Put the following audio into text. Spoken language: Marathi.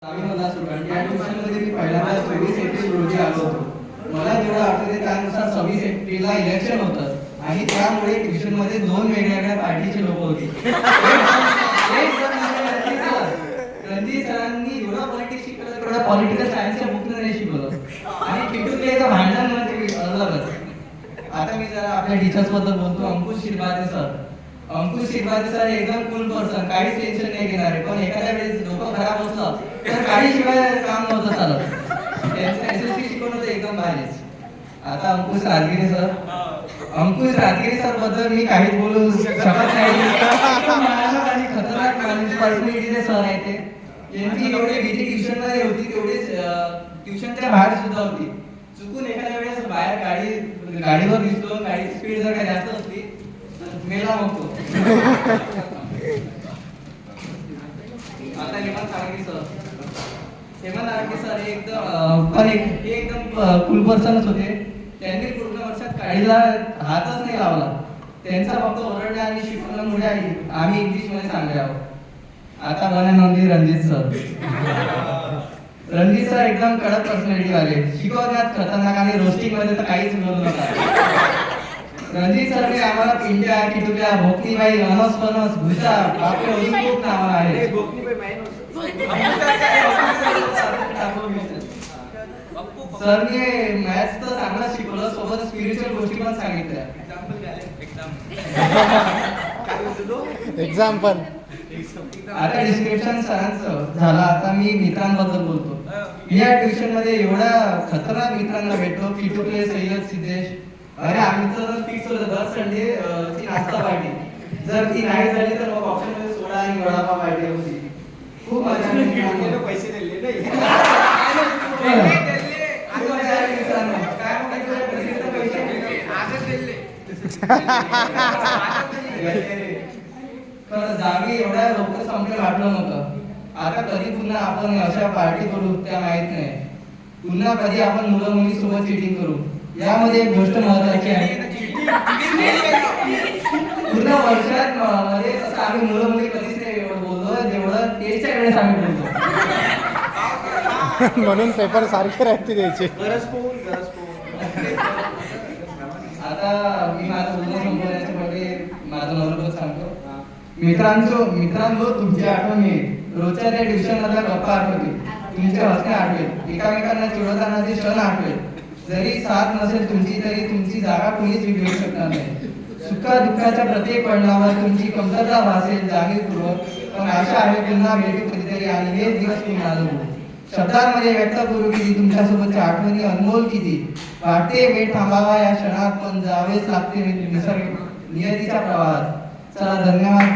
मला स्टुडंट या ट्युशनमध्ये मी पहिल्यांदा 24 एप्रिल रोजी आलो होतो. मला जेवढं आठवते त्यानुसार 26 एप्रिलला इलेक्शन होतं आणि त्यामुळे ट्युशनमध्ये 2 वेगवेगळ्या पार्टीचे लोक होते. एक जण म्हणजे रणजित सरांनी एवढं पॉलिटिक्स शिकवलं तेवढं पॉलिटिकल सायन्सच्या बुकनं नाही शिकवलं आणि किटुकलेचं भांडण म्हणजे अलगच. आता मी जरा आपल्या टीचर्स बद्दल बोलतो. अंकुश शिरभाते सर एकदम कूल पर्सन, काहीच टेन्शन नाही घेणारे, पण एखाद्या वेळेस डोकं खराब असलं तर काही शिवाय काम नव्हतं चालत. त्यांचं एसएससी शिकवणं तर एकदम भारीच. आता अंकुश राजगिरी सर बद्दल मी काहीच बोलू शकत नाही. आणि खतरनाक पर्सनॅलिटीचे सर आहे ते. यांची एवढी भीती ट्युशन मध्ये होती तेवढीच ट्युशनच्या बाहेर सुद्धा होती. चुकून एखाद्या वेळेस बाहेर गाडीवर दिसलो, गाडीची स्पीड जर काही जास्त असली मेला मग आता हेमंत आरके सर एकदम कुल पर्सनच होते. त्यांनी पूर्ण वर्षात काळीला हातच नाही लावला. त्यांचा फक्त ओरडणे आणि शिकवण्यामुळे आम्ही इंग्लिश मध्ये चांगले आहोत. आता बनवली रणजित सर एकदम कडक पर्सनॅलिटी वाले, शिकवण्यात खतरनाक आणि रोस्टिंग मध्ये तर काहीच बोलू नका. रणजित सरने आम्हाला पिंट्या, किटुक्या, भोकनीबाई, अनस भुसा, बापरे खूप नावं आहेत. सरने मॅथ्स तर चांगलं शिकवलं, सोबत स्पिरिच्युअल गोष्टी पण सांगितल्या. एक्झाम्पल आता डिस्क्रिप्शन सरांचं झालं. आता मी मित्रांबद्दल बोलतो. मी या ट्युशन मध्ये एवढ्या खतरनाक मित्रांना भेटलो. किटुकले, सय्यद, सिद्धेश. अरे आमचं फिक्स होतं दर संडे ची नाश्ता पार्टी. जर ती नाही झाली तर मग ऑप्शन मध्ये सोडा आणि वडापाव पार्टी होती. खूप मजा आली. पैसे दिले जागी एवढ्या लवकर संपलं वाटलं नव्हतं. आता कधी पुन्हा आपण अशा पार्टी करू त्या माहित नाही. पुन्हा कधी आपण मुलं मुली सोबत चिटिंग करू. यामध्ये एक गोष्ट महत्वाची आहे. पूर्ण वर्षात मध्ये असं आम्ही मुलं मुली कधीच नाही एवढं बोललो जेवढं टेस्टच्या वेळेस आम्ही बोलतो. म्हणून पेपर सारखे राहते द्यायचे. आता मी माझं बोलणं संपवण्याच्या मध्ये माझं मनोगत सांगतो. मित्रांनो तुमची आठवण येईल. रोजच्या त्या ट्युशन मधल्या गप्पा आठवतील, तुमचे हसणे आठवेल, एकामेकांना चिडवतानाचे क्षण आठवेल. जरी साथ नसेल तुमची तरी तुमची जागा कोणीच घेऊ शकणार नाही. सुखा दुःखाच्या प्रत्येक परिणामावर तुमची कमतरता भासेल जाणीवपूर्वक. पण आशा आहे पुन्हा भेटू कधीतरी आणि हे दिवस पुन्हा जगू. शब्दांमध्ये व्यक्त करू किती तुमच्यासोबतच्या आठवणी अनमोल किती. वाटते वेळ थांबावा या क्षणात, पण जावेच लागते निसर्ग नियतीच्या प्रवाहात. चला धन्यवाद.